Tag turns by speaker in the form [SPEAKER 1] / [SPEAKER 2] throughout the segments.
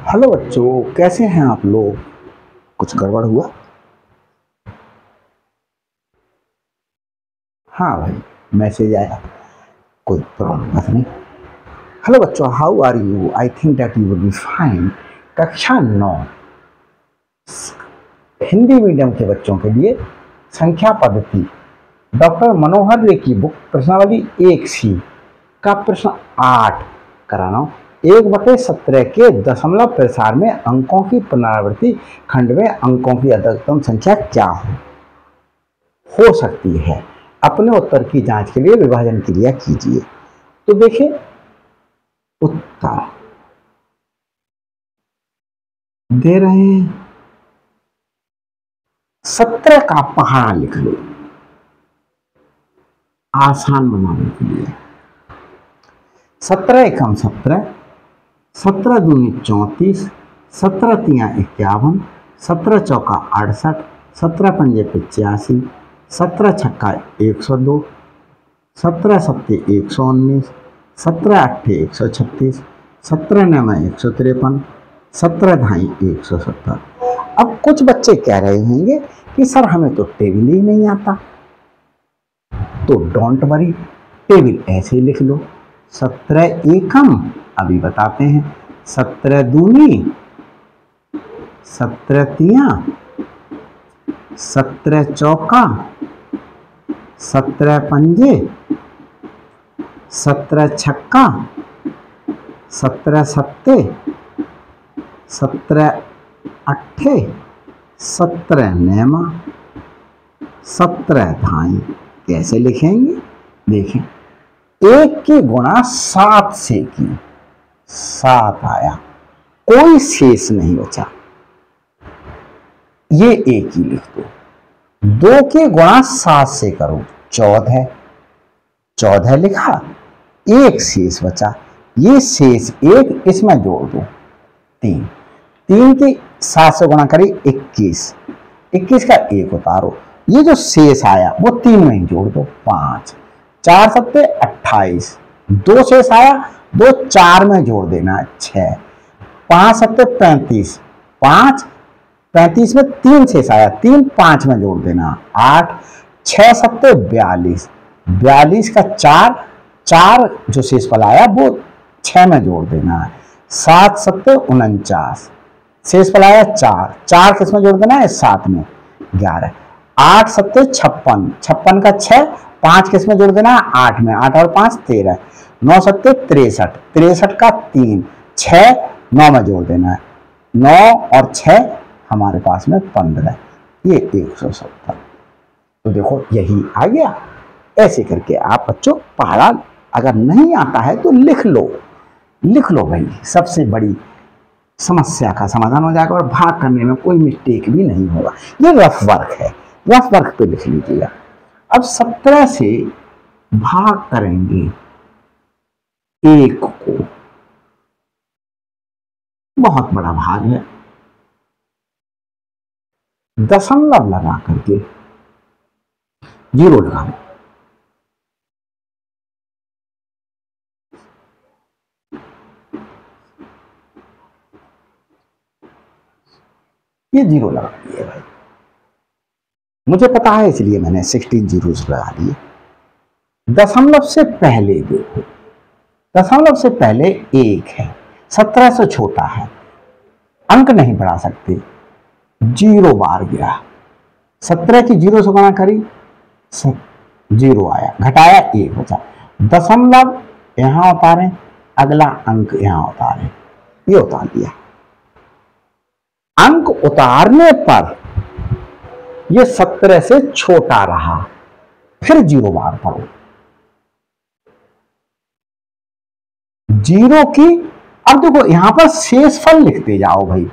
[SPEAKER 1] Hello बच्चों, कैसे हैं आप लोग? कुछ गड़बड़ हुआ? हाँ भाई, मैसेज आया, कोई प्रॉब्लम नहीं। हेलो बच्चों, how are you? I think that you will be fine. कक्षा 9 हिंदी मीडियम के बच्चों के लिए संख्या पद्धति डॉक्टर मनोहर रे की बुक प्रश्नावली 1C का प्रश्न 8 कराना हूं। 1/17 के दशमलव प्रसार में अंकों की पुनरावृत्ति खंड में अंकों की अधिकतम संख्या क्या हो सकती है? अपने उत्तर की जांच के लिए विभाजन क्रिया कीजिए। तो देखिए, उत्तर दे रहे हैं। 17 का पहाड़ा लिख लो आसान बनाने के लिए। 17 एकम 17, 17 दूनी 34, 17 तिया 51, 17 चौका 68, 17 पंजे 85, 17 छक्का 102, 17 सत्ते 119, 17 अट्ठे 136, 17 नवा 153, 17 ढाई 170। अब कुछ बच्चे कह रहे होंगे कि सर हमें तो टेबल ही नहीं आता। तो डोंट वरी, टेबल ऐसे ही लिख लो। 17 एकम अभी बताते हैं, 17 दूनी 17 तिया, 17 चौका 17 पंजे, 17 छक्का 17 सत्ते, 17 अट्ठे 17 नेमा, 17 धाई। कैसे लिखेंगे? देखें, 1 की गुणा 7 से की, 7 आया, कोई शेष नहीं बचा, ये 1 ही लिख दो। 2 की गुणा 7 से करो, 14, 14 लिखा, 1 शेष बचा, ये शेष 1 इसमें जोड़ दो, 3, 3 की 7 से गुणा करी 21, 21 का 1 उतारो, ये जो शेष आया वो 3 में ही जोड़ दो, 5, 4 सत्ते 28, 2 शेष आया, 2 4 में जोड़ देना, 6, 5 सत्ते 35, 5 35 में 3 शेष आया, 3 5 में जोड़ देना, 8, 6 सत्ते 42, 42 का 4, 4 जो शेष फल आया वो 6 में जोड़ देना है, 7 सत्ते 49, शेष फल आया 4, 4 किस में जोड़ देना है? 7 में, 11, 8 सत्ते 56, 56 का 6, 5 किस में जोड़ देना है? 8 में, 8 और 5 13, 9 सत्ते 63, 63 का 3, 6 9 में जोड़ देना है, 9 और 6 हमारे पास में 15, ये 170। तो देखो यही आ गया। ऐसे करके आप बच्चों पहाड़ा अगर नहीं आता है तो लिख लो भाई, सबसे बड़ी समस्या का समाधान हो जाएगा और भाग करने में कोई मिस्टेक भी नहीं होगा। ये रफ वर्क है, रफ वर्क पे लिख लीजिएगा। अब 17 से भाग करेंगे 1 को, बहुत बड़ा भाग है, दशमलव लगा करके 0 लगा लो, ये 0 लगा दिए भाई, मुझे पता है इसलिए मैंने 16 जीरोस लगा दिए। दशमलव से पहले देखो, दशमलव से पहले 1 है, 17 से छोटा है, अंक नहीं बढ़ा सकते, 0 बार गिरा, 17 की 0 से गुणा करी 0 आया, घटाया 1 बचा, दशमलव यहां उतारे, अगला अंक यहां उतारे, ये उतार दिया। अंक उतारने पर ये 17 से छोटा रहा, फिर 0 बार पढ़ो, 0 की। अब देखो यहां पर शेषफल लिखते जाओ भाई,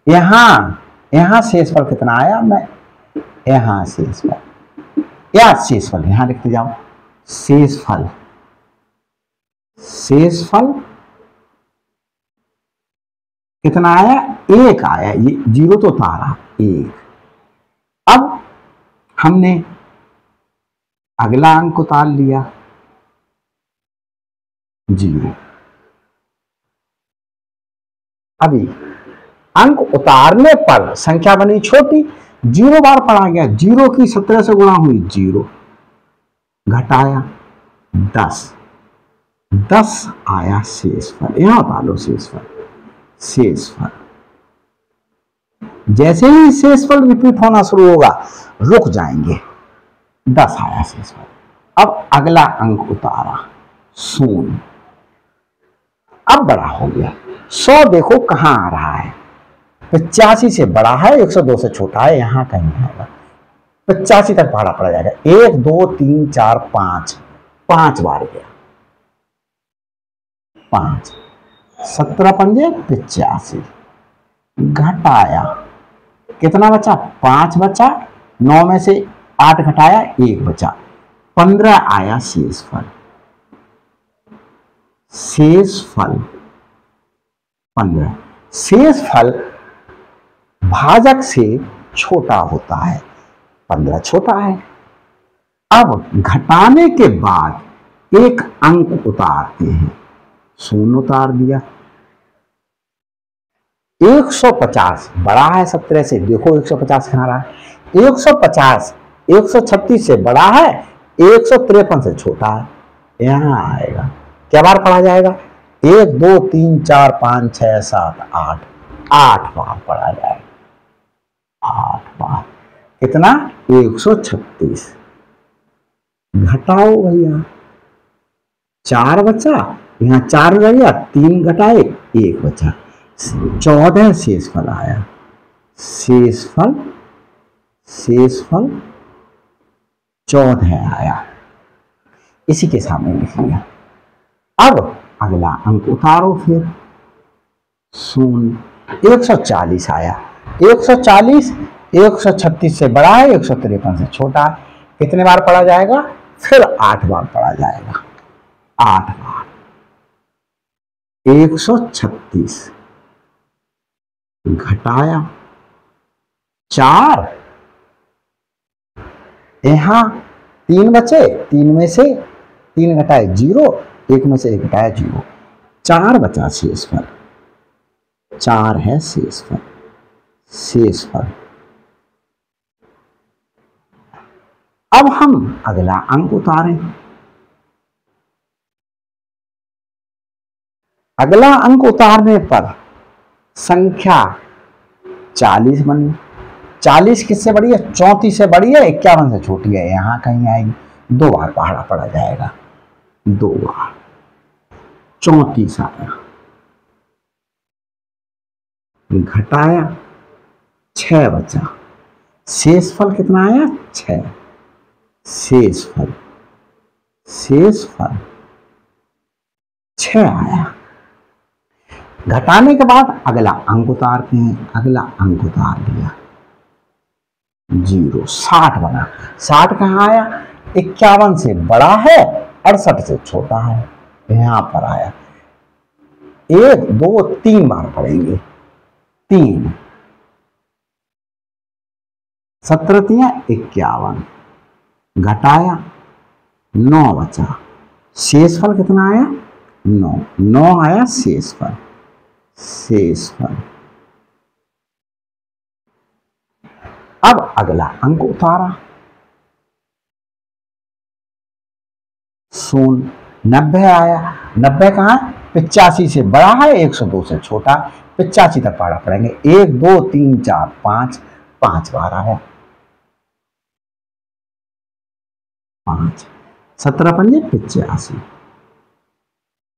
[SPEAKER 1] यहां शेषफल कितना आया, मैं यहां शेषफल यहां लिखते जाओ, शेषफल कितना आया? 1 आया, ये 0 तो उतारा 1। अब हमने अगला अंक उतार लिया 0, अभी अंक उतारने पर संख्या बनी छोटी, 0 बार पढ़ा गया, 0 की 17 से गुणा हुई 0, घटाया 10, 10 आया शेषफल। यहां उतार लो शेषफल, शेषफल। जैसे ही शेषफल रिपीट होना शुरू होगा रुक जाएंगे, 10 आया शेषफल। अब अगला अंक उतारा 0, अब बड़ा हो गया। 100 देखो कहां आ रहा है, 85 से बड़ा है, 102 से छोटा है, यहां कहीं आएगा, 85 तक भाड़ा पड़ जाएगा। 1 2 3 4 5, 5 बार गया, 5, 17 पंजे 85, घटाया कितना बचा, 5 बचा, 9 में से 8 घटाया 1 बचा, 15 आया शेषफल। शेषफल 15, शेषफल भाजक से छोटा होता है, 15 छोटा है। अब घटाने के बाद एक अंक उतारते हैं, 0 उतार दिया। 150 बड़ा है 17 से, देखो 150 कहां रहा है, 150 136 से बड़ा है, 153 से छोटा है, यहां आएगा। क्या बार पढ़ा जाएगा, 1 2 3 4 5 6 7 8, 8 बार पढ़ा जाएगा, 8 बार। कितना, 136। घटाओ भैया, 4 बचा, यहां 4 रह गया, 3 घटाए 1 बचा, 14 शेषफल आया। शेषफल, शेषफल 14 आया, इसी के सामने लिख लिया। अब अगला अंक उतारो फिर, 0, 140 आया, 140 136 से बड़ा है, 153 से छोटा है, कितने बार पढ़ा जाएगा, फिर 8 बार पढ़ा जाएगा, 8 बार। 136 घटाया 4, यहां 3 बचे, 3 में से 3 घटाए 0, 1 में से 1 घटाया 0, 4 बचा शेषफल, 4 है शेषफल। शेषफल। अब हम अगला अंक उतारें, अगला अंक उतारने पर संख्या 40 बनी। 40 किससे बड़ी है, 34 से बड़ी है, 51 से छोटी है, यहां कहीं आएगी, 2 बार पहाड़ा पड़ा जाएगा, 2 बार। 34 आया, घटाया 6 बचा, शेषफल कितना आया, 6। शेषफल, शेषफल 6 आया। घटाने के बाद अगला अंक उतारते हैं, अगला अंक उतार दिया 0, 60 बना। 60 कहां आया, 51 से बड़ा है, 68 से छोटा है, यहां पर आया। 1 2 3 बार पढ़ेंगे, 3, 17 3 51, घटाया 9 बचा, शेषफल कितना आया, 9, 9 आया शेषफल। शेषफल। अब अगला अंक उतारा, 90 आया। 90 कहां, 85 से बड़ा है, 102 से छोटा, 85 तक पढ़ा पड़ेंगे, 1 2 3 4 5, 5 बार आया, 5, 17 पंजे 85,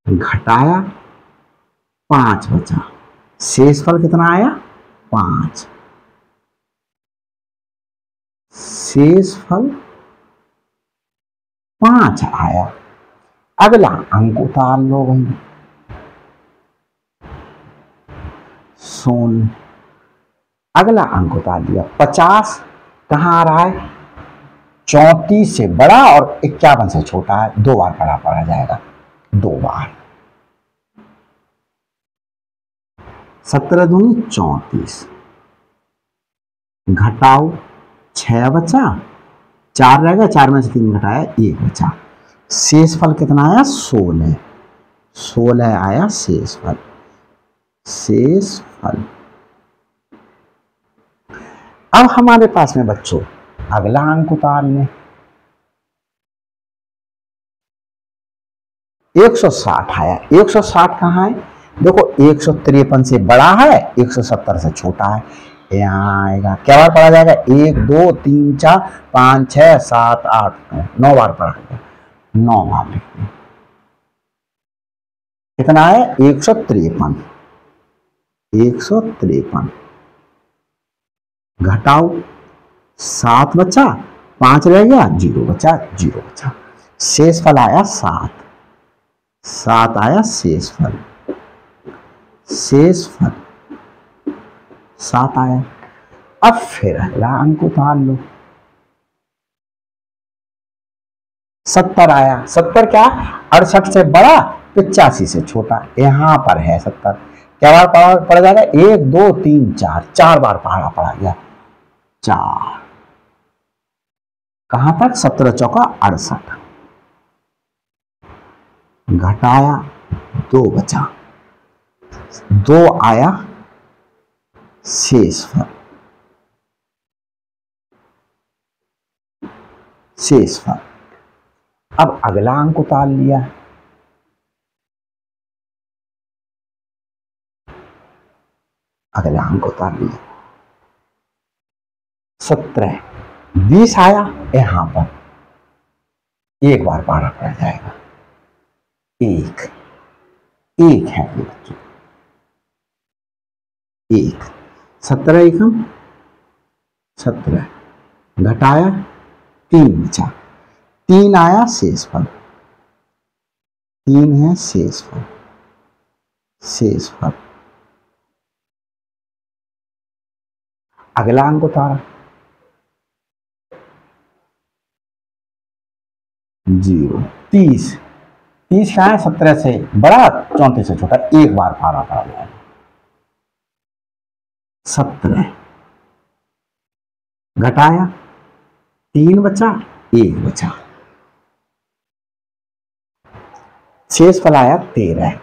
[SPEAKER 1] घटाया 5 बचा, शेषफल कितना आया, 5। शेषफल 5 आया। अगला अंक उतार लो भाई, 100। अगला अंक उतार दिया, 50 कहां आ रहा है, 34 से बड़ा और 51 से छोटा है, 2 बार पढ़ा जाएगा, 2 बार। 17 दूनी 34, घटाओ 6 बचा, 4 रहेगा, 4 में से 3 घटाया 1 बचा, शेषफल कितना आया, 16। 16 आया शेषफल। शेष फल। अब हमारे पास में बच्चों अगला अंक उतार लें। 160 आया। 160 कहाँ है? देखो 153 से बड़ा है, 170 से छोटा है। यहाँ आएगा, क्या बार पढ़ा जाएगा? 1 2 3 4 5 6 7 8 9 बार पढ़ा जाएगा। 9 बार लिखते हैं। कितना है? 153। 153 घटाओ 7 बचा, 5 रह गया, 0 बचा, 0 बचा। शेष फल आया 7। 7 आया शेष फल। शेष फल 7 आया। अब फिर अगला अंक उतार लो। 70 आया। 70 क्या? 68 से बड़ा, 85 से छोटा। यहां पर है 70। क्या बार पढ़ा जाएगा? 1 2 3 4, 4 बार पढ़ा गया। 4 कहां तक? 17 चौका 68। घटाया 2 बचा, 2 आया शेष फल। शेष फल। अब अगला अंक उतार लिया। अगला अंक उतार लिया 17। 20 आया। यहां पर एक बार पढ़ा पड़ जाएगा। एक है बच्चों, 1। 17 एकम 17। घटाया 3 बचा, 3 आया शेष फल। 3 है शेष फल। शेष फल। अगला अंक उतारा 0। 30। 30 का है? 17 से बड़ा, 34 से छोटा। एक बार पढ़ा जाएगा। 17 घटाया 3 बचा, 1 बचा। शेष फल आया 13।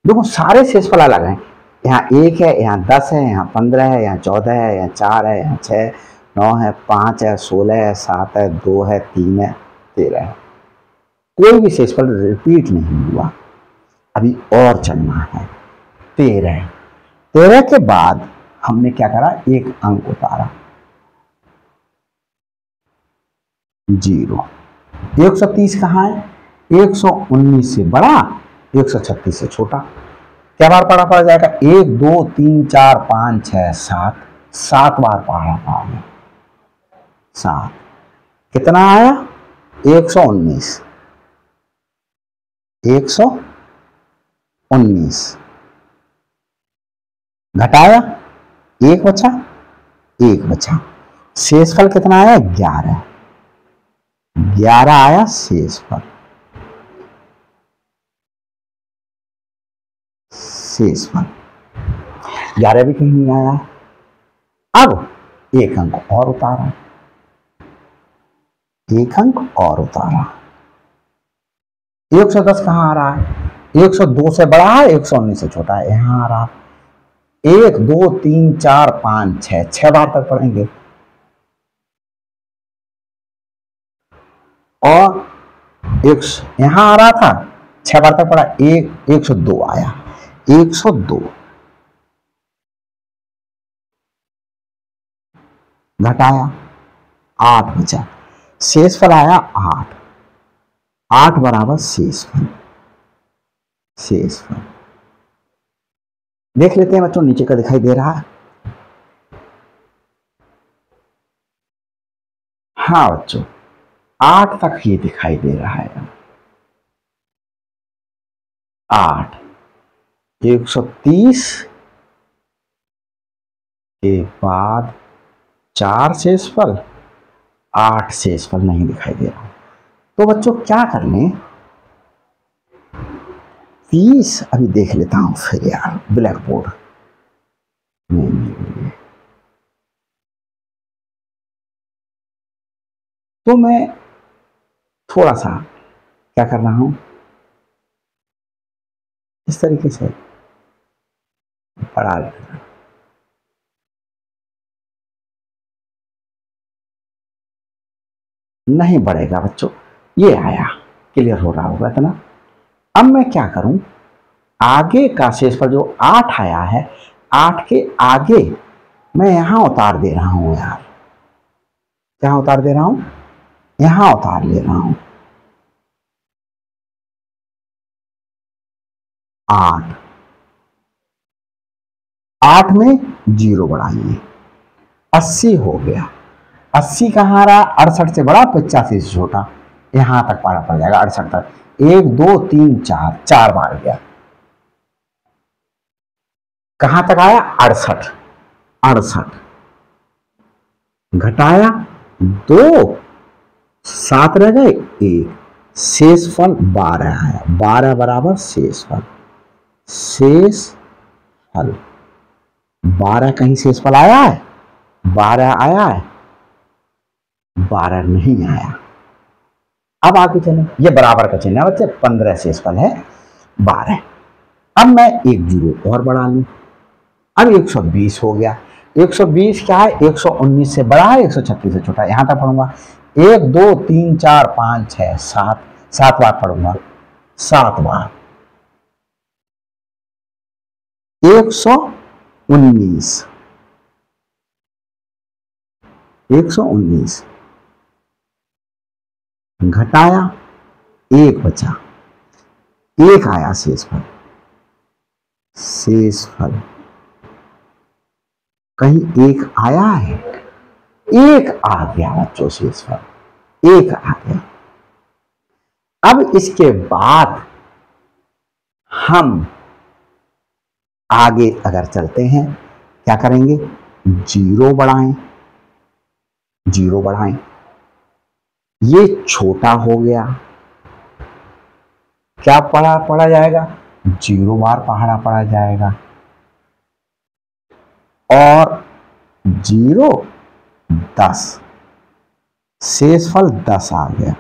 [SPEAKER 1] देखो सारे शेष फल अलग हैं। यहाँ 1 है, यहाँ 10 है, यहाँ 15 है, यहाँ 14 है, यहाँ 4 है, यहाँ 6 9 है, 5 है, 16 है, 7 है, 2 है, 3 है, 13 है। कोई भी शेष फल रिपीट नहीं हुआ। अभी और चलना है। 13 के बाद हमने क्या करा? एक अंक उतारा 0। 130 कहाँ है? 119 से बड़ा, 136 से छोटा। क्या बार पढ़ा जाएगा? 1 2 3 4 5 6 7, 7 बार पढ़ा। 7 कितना आया? 119। 119 घटाया 1 बचा, 1 बचा। शेष फल कितना आया? 11। 11 आया शेष फल। शेष फल 11 भी कहीं नहीं आया। अब एक अंक और उतारा। एक अंक और उतारा। 110 कहां आ रहा है? 102 से बड़ा है, 119 से छोटा है। यहां आ रहा 1 2 3 4 5 6, 6 बार तक पढ़ेंगे। और यहां आ रहा था, 6 बार तक पढ़ा। 102 आया। 102 घटाया 8 बचा। शेष फल आया 8। 8 बराबर शेष फल। शेष फल देख लेते हैं बच्चों, नीचे का दिखाई दे रहा है? हाँ बच्चों, 8 तक ये दिखाई दे रहा है। 8 130 के बाद 4 शेषफल, 8 शेषफल नहीं दिखाई दे रहा। तो बच्चों क्या कर लें? 30 अभी देख लेता हूं फिर यार, ब्लैक बोर्ड नहीं। 30 तो तो मैं थोड़ा सा क्या कर रहा हूं, इस तरीके से बढ़ा लेना। नहीं बढ़ेगा बच्चों, ये आया, क्लियर हो रहा होगा इतना। अब मैं क्या करूं, आगे का शेषफल जो 8 आया है, 8 के आगे मैं यहां उतार दे रहा हूं यार। क्या उतार दे रहा हूं, यहां उतार ले रहा हूं। 8, 8 में 0 बढ़ाइए, 80 हो गया। 80 कहाँ रहा, 68 से बड़ा, 85 से छोटा, यहां तक पारा पड़ जाएगा 68 तक। 1 2 3 4, 4 बार गया, कहां तक आया, 68। 68 घटाया 2, 7 रह गए, 1, शेषफल 12 आया। 12 बराबर शेषफल, शेषफल 12 कहीं शेषफल आया है, 12 आया है, 12 नहीं आया। अब आगे चले, ये बराबर का चिन्ह है बच्चे, 15 शेषफल है 12। अब मैं एक 0 और बढ़ा लूं, अब 120 हो गया। 120 क्या है, 119 से बड़ा है, 136 से छोटा है, यहां तक पढ़ूंगा। 1 2 3 4 5 6 7, 7 बार पढ़ूंगा, 7 बार। 119, 119 घटाया 1 बचा, 1 आया शेषफल। शेषफल कहीं 1 आया है, 1 आ गया बच्चों, शेषफल 1 आ गया। अब इसके बाद हम आगे अगर चलते हैं, क्या करेंगे, 0 बढ़ाएं, 0 बढ़ाएं, ये छोटा हो गया, क्या पढ़ा जाएगा, 0 बार पढ़ा जाएगा, और 0 10, शेषफल 10 आ गया,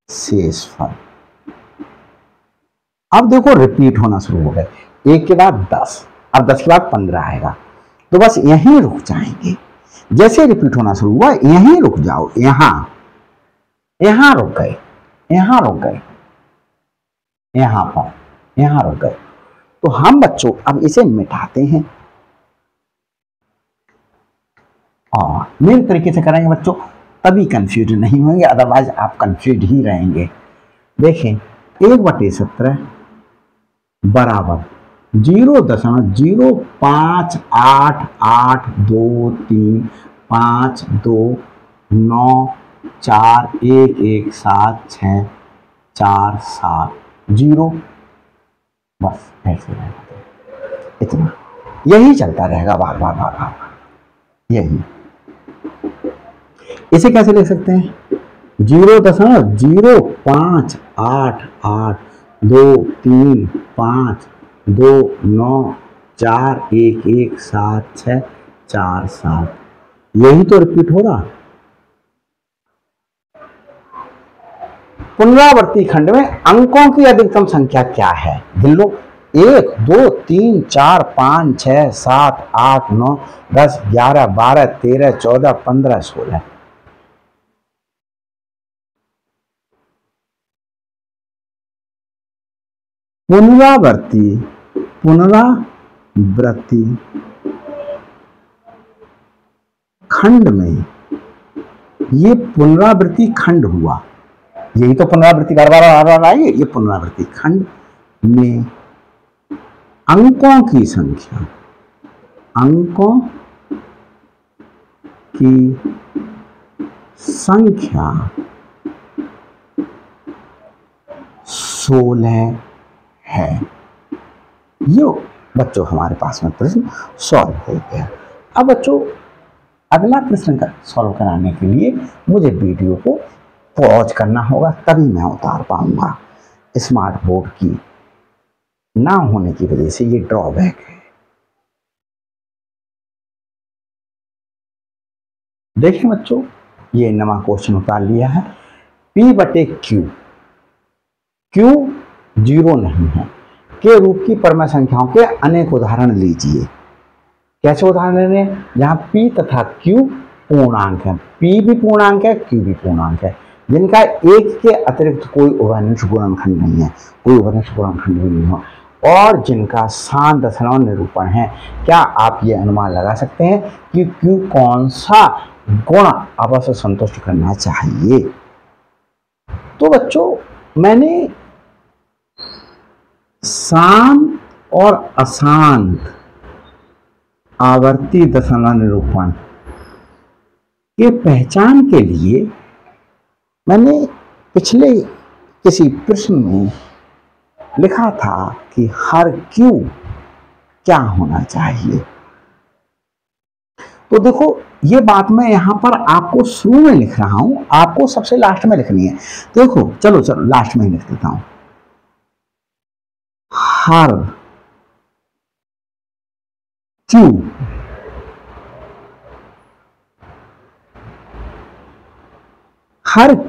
[SPEAKER 1] शेषफल। अब देखो रिपीट होना शुरू हो गया, 1 के बाद 10, अब 10 के बाद 15 आएगा, तो बस यहीं रुक जाएंगे। जैसे रिपीट होना शुरू हुआ यहीं रुक जाओ, यहां रुक गए, यहां रुक गए, यहां पर, यहां रुक गए। तो हम बच्चों अब इसे मिटाते हैं और मेरे तरीके से करेंगे बच्चों, तभी कंफ्यूज नहीं होंगे, अदरवाइज आप कंफ्यूज ही रहेंगे। देखें 1/17 बराबर 0.88239411764 बस ऐसे रहेगा, इतना, यही चलता रहेगा बार बार बार बार, यही। इसे कैसे लिख सकते हैं, 0.8823529411764, यही तो रिपीट हो रहा। पुनरावर्ती खंड में अंकों की अधिकतम संख्या क्या है, गिन लो, 1 2 3 4 5 6 7 8 9 10 11 12 13 14 15 16। पुनरावृत्ति खंड में, ये पुनरावृत्ति खंड हुआ, यही तो पुनरावृत्ति बार बार आई, ये पुनरावृत्ति खंड में अंकों की संख्या, अंकों की संख्या 16 है। ये बच्चों हमारे पास में प्रश्न सॉल्व हो गया। अब बच्चों अगला प्रश्न का सॉल्व कराने के लिए मुझे वीडियो को पॉज करना होगा, तभी मैं उतार पाऊंगा। स्मार्ट बोर्ड की ना होने की वजह से ये ड्रॉबैक है। देखिए बच्चों, ये नवा क्वेश्चन उतार लिया है। P बटे Q, Q जीरो नहीं है के रूप की परम संख्याओं के अनेक उदाहरण लीजिए। कैसे उदाहरण लें? जहां P तथा Q पूर्णांक है, P भी पूर्णांक है, Q भी पूर्णांक है, जिनका एक के अतिरिक्त कोई उभयनिष्ठ गुणनखंड नहीं है, कोई उभयनिष्ठ गुणनखंड भी नहीं हो, और जिनका शांत दशमलव निरूपण है। क्या आप ये अनुमान लगा सकते हैं कि Q कौन सा गुण आपस में संतुष्ट करना चाहिए? तो बच्चों, मैंने शांत और अशांत आवर्ती दशमलव निरूपण के पहचान के लिए मैंने पिछले किसी प्रश्न में लिखा था कि हर Q क्या होना चाहिए। तो देखो, ये बात मैं यहां पर आपको शुरू में लिख रहा हूं, आपको सबसे लास्ट में लिखनी है। देखो, चलो लास्ट में ही लिख देता हूं। हर Q हर Q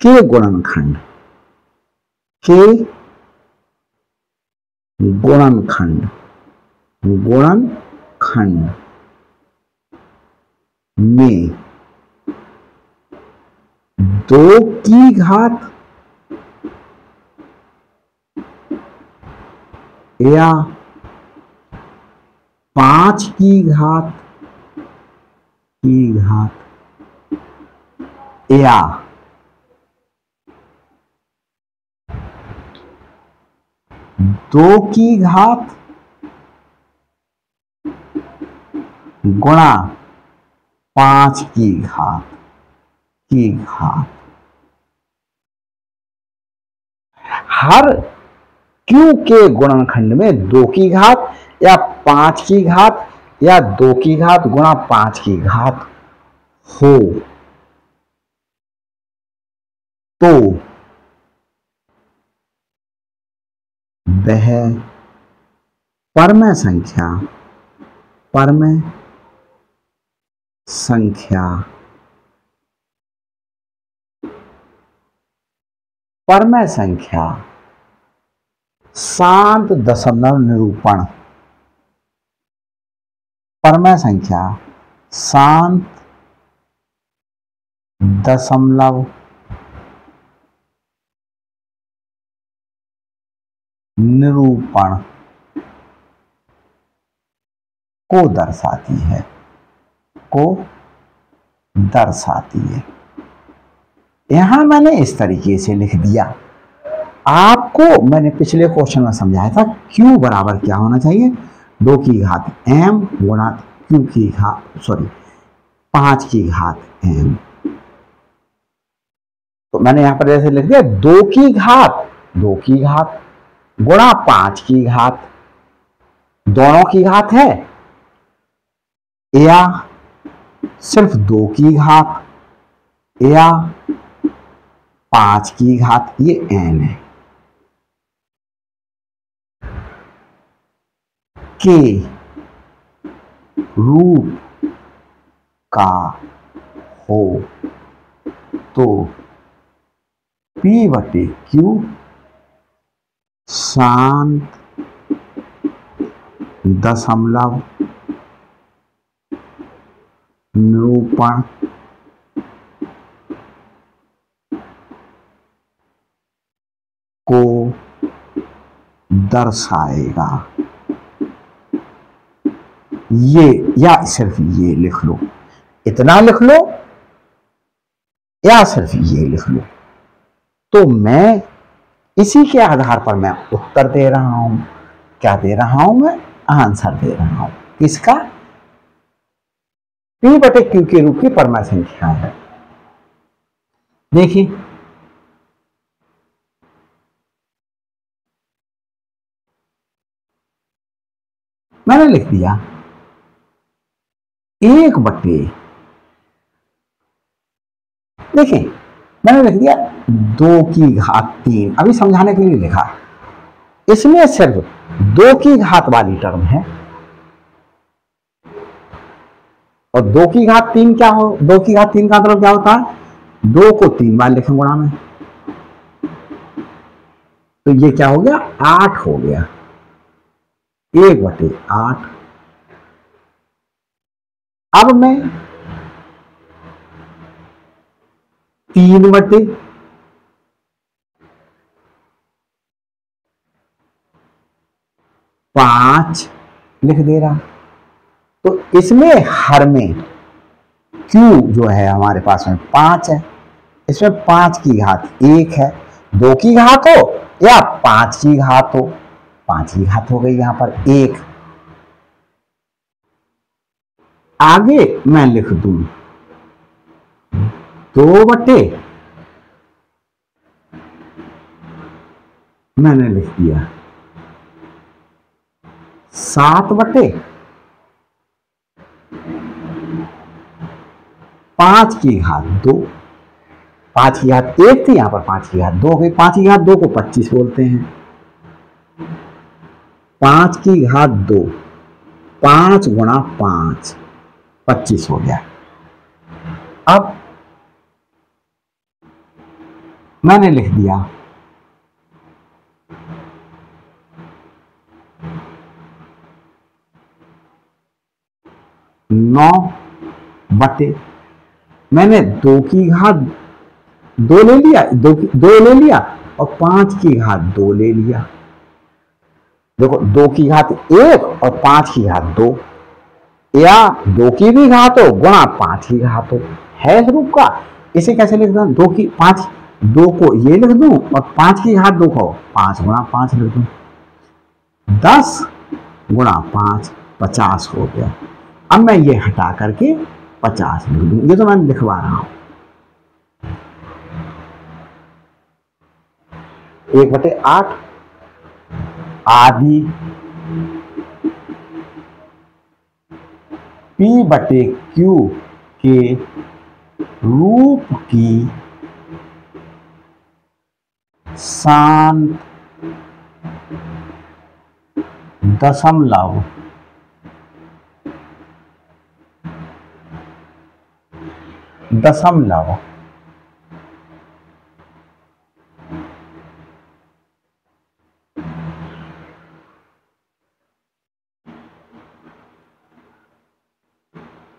[SPEAKER 1] के गुणनखंड में 2 की घात या 5 की घात या 2 की घात गुणा 5 की घात हर Q के गुणनखंड में 2 की घात या 5 की घात या 2 की घात गुणा 5 की घात हो तो वह परम संख्या शांत दशमलव निरूपण परम संख्या शांत दशमलव निरूपण को दर्शाती है। यहां मैंने इस तरीके से लिख दिया। आपको मैंने पिछले क्वेश्चन में समझाया था Q बराबर क्या होना चाहिए, 2 की घात m गुणा Q की घात 5 की घात m। तो मैंने यहां पर जैसे लिख दिया 2 की घात गुणा 5 की घात, दोनों की घात है, या सिर्फ 2 की घात या 5 की घात, ये n है, के रूप का हो तो P बटे Q शांत दशमलव निरूपण को दर्शाएगा। ये या सिर्फ ये लिख लो, इतना लिख लो या सिर्फ ये लिख लो। तो मैं इसी के आधार पर मैं उत्तर दे रहा हूं। क्या दे रहा हूं? मैं आंसर दे रहा हूं। किसका? P बटे Q के रूप की परम संख्या है। देखिए, मैंने लिख दिया 1 बटे, देखिए मैंने लिख दिया 2 की घात 3, अभी समझाने के लिए लिखा इसमें सिर्फ 2 की घात वाली टर्म है, और 2 की घात 3 क्या हो, 2 की घात 3 का मतलब क्या होता है, 2 को 3 बार लिखें गुणा में, तो ये क्या हो गया, 8 हो गया, 1/8। अब मैं 3/5 लिख दे रहा। तो इसमें हर में Q जो है हमारे पास में 5 है, इसमें 5 की घात 1 है, 2 की घात हो या 5 की घात हो, 5 की घात हो गई यहां पर 1। आगे मैं लिख दूं 2 बटे, मैंने लिख दिया 7 बटे 5 की घात 2, 5 की घात 1 थी, यहां पर 5 की घात 2 हो गई, 5 की घात 2 को 25 बोलते हैं, 5 की घात 2, 5 गुणा 5, 25 हो गया। अब मैंने लिख दिया 9 बटे, मैंने 2 की घात 2 ले लिया, 2 ले लिया और 5 की घात 2 ले लिया। देखो 2 की घात 1 और 5 की घात 2, या 2 की भी घात हो गुणा 5 की घात हो, है इस रूप का। इसे कैसे लिख दूं, 2 की 5, 2 को ये लिख दूं और 5 की घात 2 को 5 गुणा 5 लिख दूं, 10 गुणा 5 50 हो गया। अब मैं ये हटा करके 50 लिख दूं, ये तो मैं लिखवा रहा हूं 1/8 आदि P/Q के रूप की शांत दशमलव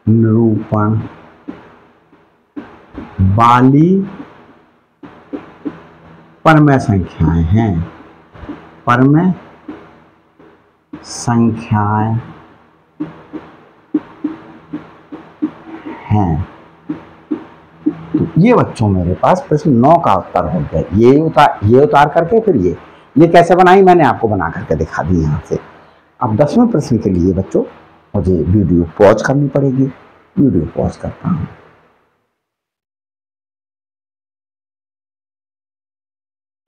[SPEAKER 1] निरूपण वाली परमेय संख्याएं हैं, परमेय संख्याएं हैं। तो ये बच्चों मेरे पास प्रश्न 9 का उत्तर हो गया। ये उतार करके फिर ये कैसे बनाई मैंने आपको बना करके दिखा दी यहां से। अब 10वें प्रश्न के लिए बच्चों मुझे वीडियो पॉज करनी पड़ेगी, वीडियो पॉज करता हूं।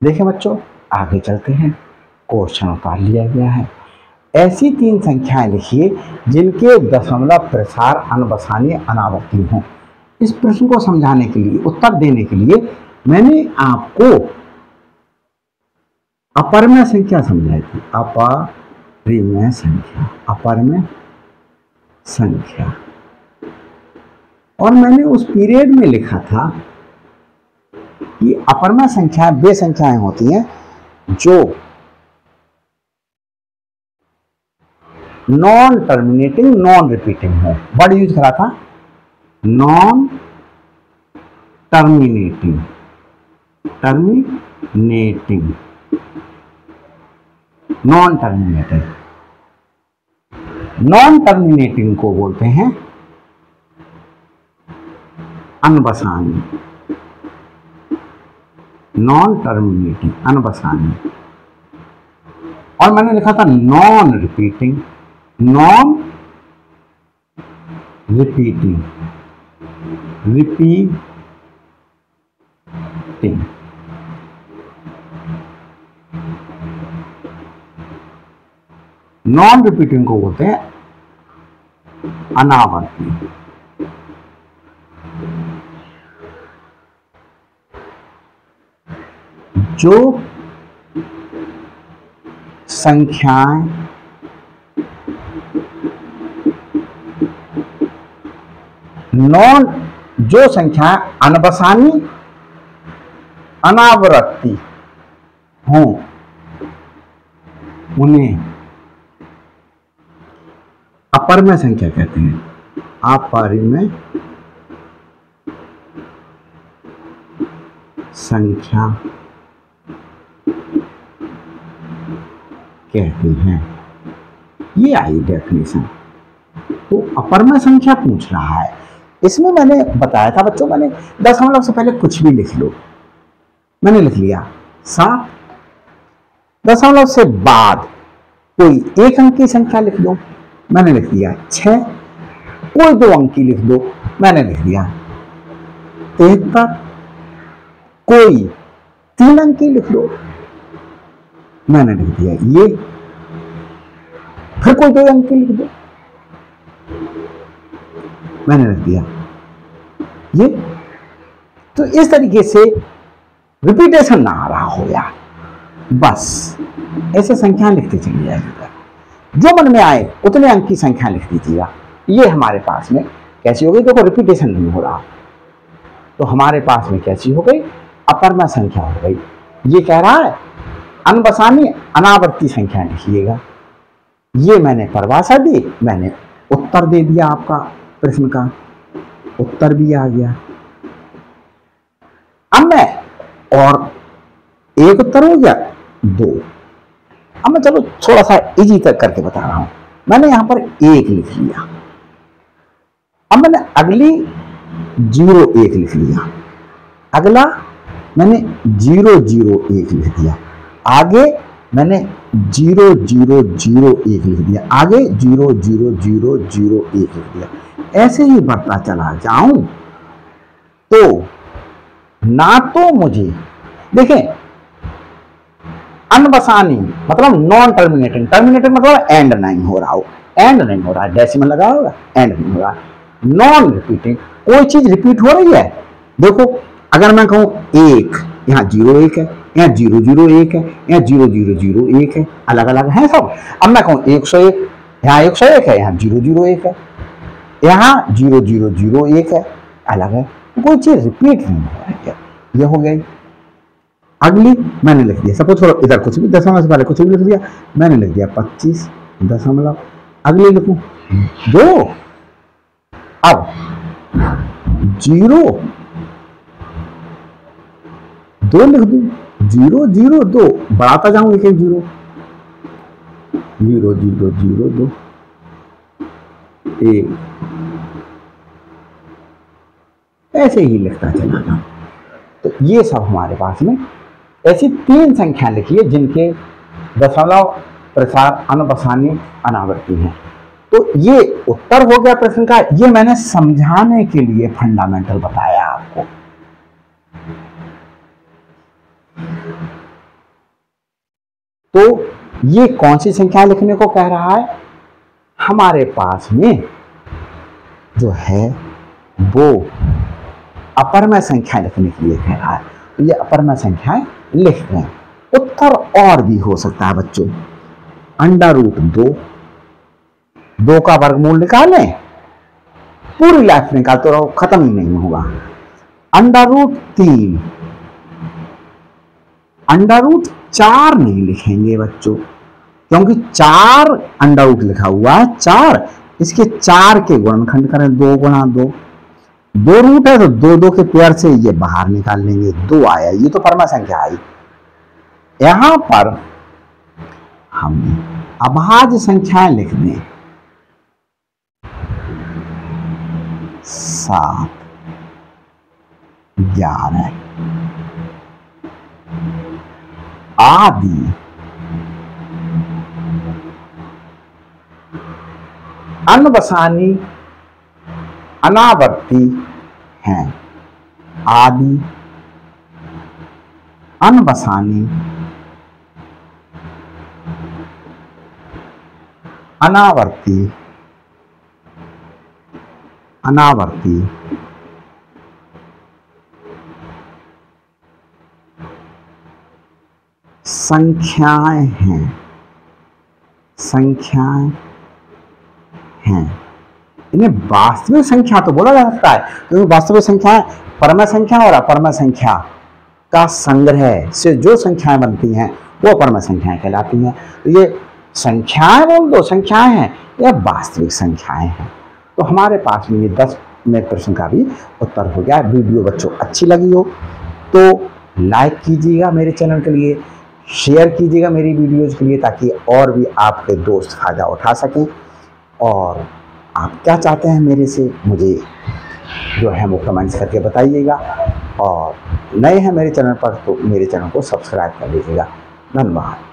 [SPEAKER 1] देखें बच्चों, आगे चलते हैं। क्वेश्चन उतार लिया गया है। ऐसी 3 संख्याएं लिखिए जिनके दशमलव प्रसार अनबसानीय अनावर्ती हों। इस प्रश्न को समझाने के लिए, उत्तर देने के लिए मैंने आपको अपरमेय संख्या समझाई थी, अपरिमेय संख्या, अपरमेय संख्या, और मैंने उस पीरियड में लिखा था कि अपरमेय संख्याएं वे संख्याएं होती हैं जो नॉन टर्मिनेटिंग नॉन रिपीटिंग हो। वर्ड यूज करा था non terminating, terminating, non terminating, non terminating को बोलते हैं अनबसानी, नॉन टर्मिनेटिंग अनबसानी। और मैंने लिखा था non repeating, non repeating, repeating, non repeating को बोलते हैं अनावर्ती। जो संख्याएं नॉन जो संख्याएं अनबसानी अनावर्ती हों उन्हें अपरिमेय संख्या कहते हैं। अपरिमेय संख्या कहते हैं। ये आई डेफिनेशन। तो अपरिमेय संख्या पूछ रहा है, इसमें मैंने बताया था बच्चों, मैंने दशमलव से पहले कुछ भी लिख लो, मैंने लिख लिया 7। दशमलव से बाद कोई एक अंक की संख्या लिख दो, मैंने लिख दिया 6। कोई 2 अंक की लिख दो, मैंने लिख दिया 73। कोई 3 अंक की लिख दो, मैंने लिख दिया ये। फिर कोई 2 अंक की लिख दो, मैंने लिख दिया ये। तो इस तरीके से रिपीटेशन ना आ रहा हो यार, बस ऐसे संख्या लिखते चली जाएगा। जो मन में आए उतने अंक की संख्या लिख दीजिएगा। ये हमारे पास में कैसी हो गई, देखो रिपीटेशन नहीं हो रहा, तो हमारे पास में कैसी हो गई, अपरिमेय संख्या हो गई। ये कह रहा है अनबसानी अनावर्ती संख्या लिखिएगा। ये मैंने परिभाषा दी, मैंने उत्तर दे दिया, आपका प्रश्न का उत्तर भी आ गया। अब मैं और एक उत्तर हो गया 2। अब मैं चलो थोड़ा सा इजी तक करके बता रहा हूं। मैंने यहां पर 1 लिख लिया, अब मैंने अगली 0 1 लिख लिया, अगला मैंने 0 0 1 लिख दिया, आगे मैंने 0 0 0 1 लिख दिया, आगे 0 0 0 0 1 लिख दिया। ऐसे ही बढ़ता चला जाऊं तो ना तो मुझे देखें अनबसानी मतलब नॉन टर्मिनेटिंग, टर्मिनेटिंग मतलब एंड नहीं हो रहा हो, एंड नहीं हो रहा है, डेसिमल लगा होगा, एंड नहीं हो रहा। नॉन रिपीटिंग, कोई चीज रिपीट हो रही है। देखो अगर मैं कहूं 1, यहाँ 0 1 है, यहाँ 0 0 1 है, यहाँ 0 0 0 1 है, अलग अलग है सब। अब मैं कहूं 101, यहाँ 101 है, यहाँ 0 0 1 है, यहाँ 0 0 0 1 है, अलग है, कोई चीज रिपीट नहीं हो रही है। ये हो गई। अगली मैंने लिख दिया, सपोज करो इधर कुछ भी दशमलव से पहले कुछ भी लिख दिया, मैंने लिख दिया 25 दशमलव। अगली लिखूं 2, अब 0 2 लिख दूं, 0 0 2 बढ़ाता जाऊं, एक 0 0 0 0 2 1, ऐसे ही लिखता चला जाऊं। तो ये सब हमारे पास में ऐसी 3 संख्या लिखी है जिनके दशमलव प्रसार अनबसानी अनावर्ती हैं। तो ये उत्तर हो गया प्रश्न का। ये मैंने समझाने के लिए फंडामेंटल बताया आपको। तो ये कौन सी संख्या लिखने को कह रहा है, हमारे पास में जो है वो अपरिमेय संख्या लिखने के लिए कह रहा है। तो ये अपरिमेय संख्याएं लिख दें। उत्तर और भी हो सकता है बच्चों, √2, 2 का वर्गमूल निकालें, पूरी लाइफ निकालते रहो, खत्म ही नहीं होगा। √3, √4 नहीं लिखेंगे बच्चों, क्योंकि 4 अंडर लिखा हुआ है, 4 इसके 4 के गुणनखंड करें, 2 गुणा 2, 2 रूट है तो 2 2 के पेयर से ये बाहर निकाल लेंगे, 2 आया, ये तो परिमेय संख्या आई। यहां पर हम अभाज्य संख्याएं लिख दें, 7 11 आदि अनबसानी अनावर्ती हैं, आदि अनबसानी अनावर्ती संख्याएं हैं। संख्याएं हैं। इन्हें वास्तविक संख्या तो बोला जा सकता है, क्योंकि वास्तविक संख्याएं परम संख्या और अपरम संख्या का संग्रह से जो संख्याएं बनती हैं वो परम संख्याएं कहलाती हैं। तो ये संख्याएं बोल दो, संख्याएं हैं, यह वास्तविक संख्याएं हैं। तो हमारे पास में ये 10 में प्रश्न का भी उत्तर हो गया। वीडियो बच्चों अच्छी लगी हो तो लाइक कीजिएगा मेरे चैनल के लिए, शेयर कीजिएगा मेरी वीडियोज़ के लिए, ताकि और भी आपके दोस्त फ़ायदा उठा सकें। और आप क्या चाहते हैं मेरे से, मुझे जो है वो कमेंट्स करके बताइएगा। और नए हैं मेरे चैनल पर तो मेरे चैनल को सब्सक्राइब कर लीजिएगा। धन्यवाद।